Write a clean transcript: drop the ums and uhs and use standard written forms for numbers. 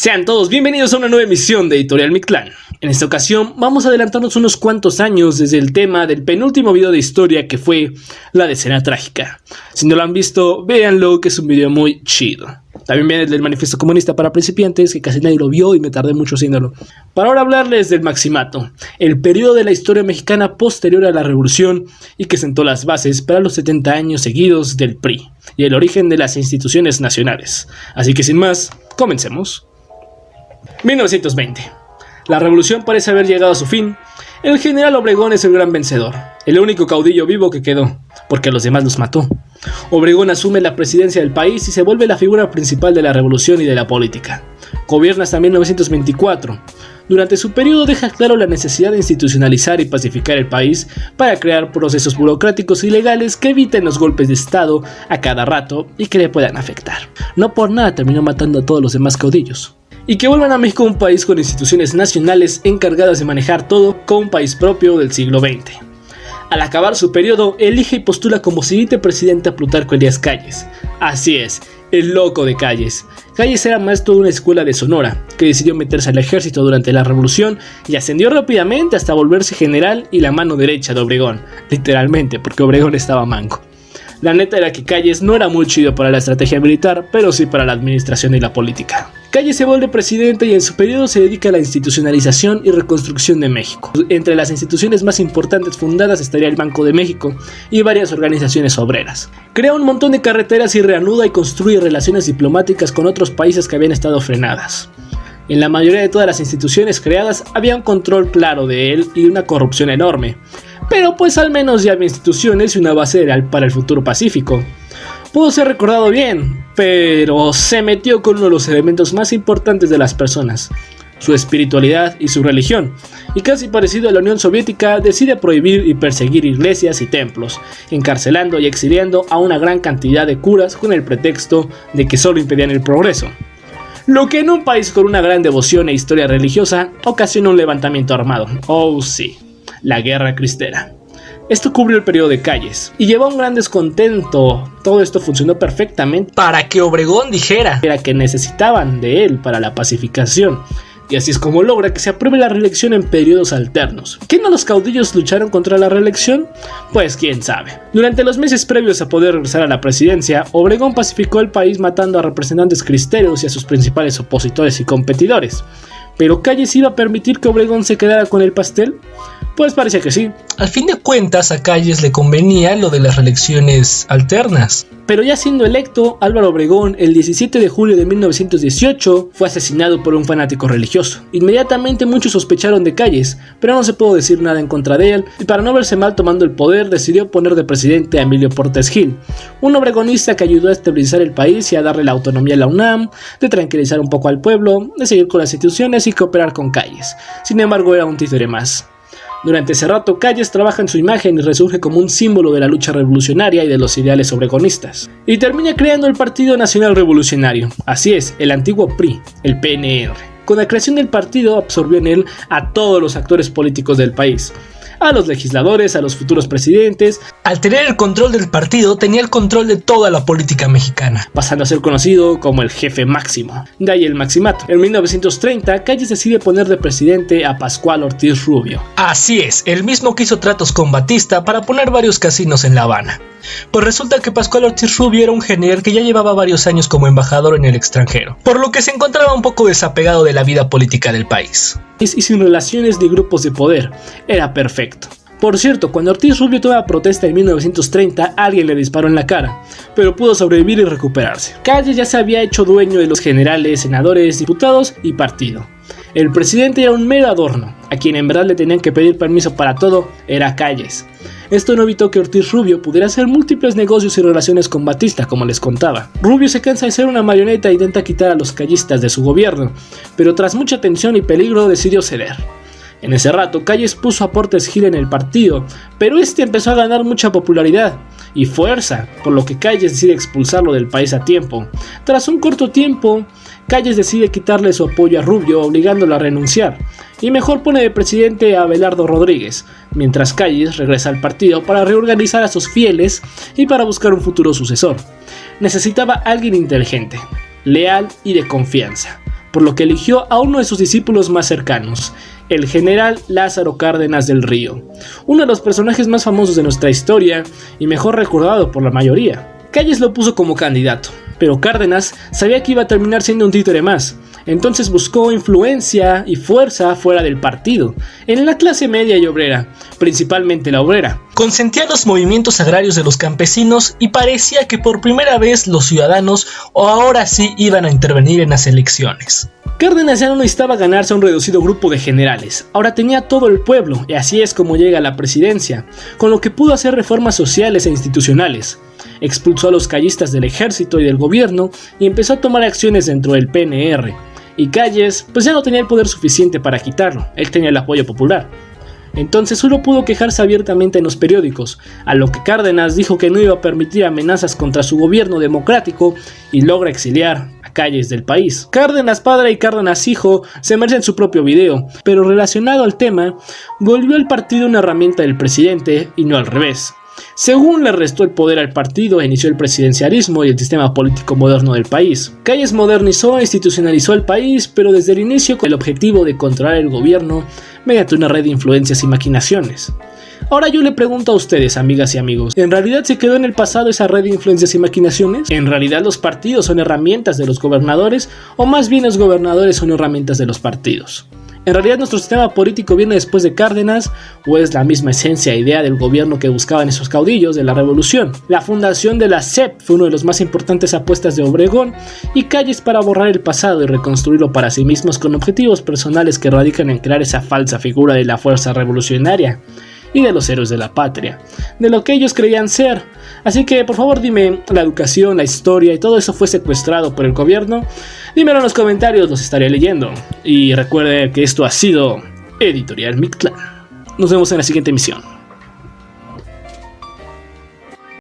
Sean todos bienvenidos a una nueva emisión de Editorial Mictlán. En esta ocasión vamos a adelantarnos unos cuantos años desde el tema del penúltimo video de historia que fue la decena trágica. Si no lo han visto, véanlo, que es un video muy chido. También viene el del manifiesto comunista para principiantes, que casi nadie lo vio y me tardé mucho haciéndolo. Para ahora hablarles del Maximato, el periodo de la historia mexicana posterior a la revolución y que sentó las bases para los 70 años seguidos del PRI y el origen de las instituciones nacionales. Así que sin más, comencemos. 1920. La revolución parece haber llegado a su fin. El general Obregón es el gran vencedor, el único caudillo vivo que quedó, porque a los demás los mató. Obregón asume la presidencia del país y se vuelve la figura principal de la revolución y de la política. Gobierna hasta 1924. Durante su periodo deja claro la necesidad de institucionalizar y pacificar el país para crear procesos burocráticos y legales que eviten los golpes de estado a cada rato y que le puedan afectar. No por nada terminó matando a todos los demás caudillos. Y que vuelvan a México un país con instituciones nacionales encargadas de manejar todo como un país propio del siglo XX. Al acabar su periodo, elige y postula como siguiente presidente a Plutarco Elías Calles. Así es, el loco de Calles. Calles era maestro de una escuela de Sonora, que decidió meterse al ejército durante la revolución y ascendió rápidamente hasta volverse general y la mano derecha de Obregón, literalmente, porque Obregón estaba manco. La neta era que Calles no era muy chido para la estrategia militar, pero sí para la administración y la política. Calles se vuelve presidente y en su periodo se dedica a la institucionalización y reconstrucción de México. Entre las instituciones más importantes fundadas estaría el Banco de México y varias organizaciones obreras. Crea un montón de carreteras y reanuda y construye relaciones diplomáticas con otros países que habían estado frenadas. En la mayoría de todas las instituciones creadas había un control claro de él y una corrupción enorme. Pero pues al menos ya había instituciones y una base real para el futuro pacífico. Pudo ser recordado bien, pero se metió con uno de los elementos más importantes de las personas, su espiritualidad y su religión, y casi parecido a la Unión Soviética decide prohibir y perseguir iglesias y templos, encarcelando y exiliando a una gran cantidad de curas con el pretexto de que solo impedían el progreso. Lo que en un país con una gran devoción e historia religiosa ocasiona un levantamiento armado. Oh sí, la Guerra Cristera. Esto cubrió el periodo de Calles y llevó a un gran descontento. Todo esto funcionó perfectamente para que Obregón dijera que necesitaban de él para la pacificación. Y así es como logra que se apruebe la reelección en periodos alternos. ¿Qué no los caudillos lucharon contra la reelección? Pues quién sabe. Durante los meses previos a poder regresar a la presidencia, Obregón pacificó el país matando a representantes cristeros y a sus principales opositores y competidores. ¿Pero Calles iba a permitir que Obregón se quedara con el pastel? Pues parecía que sí. Al fin de cuentas a Calles le convenía lo de las reelecciones alternas. Pero ya siendo electo, Álvaro Obregón el 17 de julio de 1918 fue asesinado por un fanático religioso. Inmediatamente muchos sospecharon de Calles, pero no se pudo decir nada en contra de él, y para no verse mal tomando el poder decidió poner de presidente a Emilio Portes Gil, un obregonista que ayudó a estabilizar el país y a darle la autonomía a la UNAM, de tranquilizar un poco al pueblo, de seguir con las instituciones y cooperar con Calles. Sin embargo, era un títere más. Durante ese rato, Calles trabaja en su imagen y resurge como un símbolo de la lucha revolucionaria y de los ideales obregonistas. Y termina creando el Partido Nacional Revolucionario, así es, el antiguo PRI, el PNR. Con la creación del partido absorbió en él a todos los actores políticos del país. A los legisladores, a los futuros presidentes. Al tener el control del partido, tenía el control de toda la política mexicana, pasando a ser conocido como el jefe máximo. De ahí el Maximato. En 1930, Calles decide poner de presidente a Pascual Ortiz Rubio. Así es, el mismo que hizo tratos con Batista para poner varios casinos en La Habana. Pues resulta que Pascual Ortiz Rubio era un general que ya llevaba varios años como embajador en el extranjero, por lo que se encontraba un poco desapegado de la vida política del país. Y sin relaciones ni grupos de poder, era perfecto. Por cierto, cuando Ortiz Rubio tuvo la protesta en 1930, alguien le disparó en la cara, pero pudo sobrevivir y recuperarse. Calles ya se había hecho dueño de los generales, senadores, diputados y partido. El presidente era un mero adorno, a quien en verdad le tenían que pedir permiso para todo era Calles. Esto no evitó que Ortiz Rubio pudiera hacer múltiples negocios y relaciones con Batista, como les contaba. Rubio se cansa de ser una marioneta e intenta quitar a los callistas de su gobierno, pero tras mucha tensión y peligro decidió ceder. En ese rato, Calles puso a Portes Gil en el partido, pero este empezó a ganar mucha popularidad y fuerza, por lo que Calles decide expulsarlo del país a tiempo. Tras un corto tiempo, Calles decide quitarle su apoyo a Rubio, obligándolo a renunciar, y mejor pone de presidente a Abelardo Rodríguez, mientras Calles regresa al partido para reorganizar a sus fieles y para buscar un futuro sucesor. Necesitaba alguien inteligente, leal y de confianza. por lo que eligió a uno de sus discípulos más cercanos, el general Lázaro Cárdenas del Río, uno de los personajes más famosos de nuestra historia y mejor recordado por la mayoría. Calles lo puso como candidato, pero Cárdenas sabía que iba a terminar siendo un títere más, entonces buscó influencia y fuerza fuera del partido, en la clase media y obrera, principalmente la obrera. Consentía los movimientos agrarios de los campesinos y parecía que por primera vez los ciudadanos ahora sí iban a intervenir en las elecciones. Cárdenas ya no necesitaba ganarse a un reducido grupo de generales, ahora tenía todo el pueblo y así es como llega a la presidencia, con lo que pudo hacer reformas sociales e institucionales. Expulsó a los callistas del ejército y del gobierno y empezó a tomar acciones dentro del PNR. Y Calles pues ya no tenía el poder suficiente para quitarlo, él tenía el apoyo popular. Entonces solo pudo quejarse abiertamente en los periódicos, a lo que Cárdenas dijo que no iba a permitir amenazas contra su gobierno democrático y logra exiliar a Calles del país. Cárdenas padre y Cárdenas hijo se merecen su propio video, pero relacionado al tema, volvió el partido una herramienta del presidente y no al revés. Según le restó el poder al partido, inició el presidencialismo y el sistema político moderno del país. Calles modernizó e institucionalizó el país, pero desde el inicio con el objetivo de controlar el gobierno mediante una red de influencias y maquinaciones. Ahora yo le pregunto a ustedes, amigas y amigos, ¿en realidad se quedó en el pasado esa red de influencias y maquinaciones? ¿En realidad los partidos son herramientas de los gobernadores o más bien los gobernadores son herramientas de los partidos? ¿En realidad nuestro sistema político viene después de Cárdenas o es la misma esencia e idea del gobierno que buscaban esos caudillos de la revolución? La fundación de la SEP fue una de las más importantes apuestas de Obregón y Calles para borrar el pasado y reconstruirlo para sí mismos con objetivos personales que radican en crear esa falsa figura de la fuerza revolucionaria y de los héroes de la patria, de lo que ellos creían ser. Así que por favor dime, la educación, la historia y todo eso fue secuestrado por el gobierno. Dímelo en los comentarios, los estaré leyendo. Y recuerde que esto ha sido Editorial Mictlán. Nos vemos en la siguiente emisión.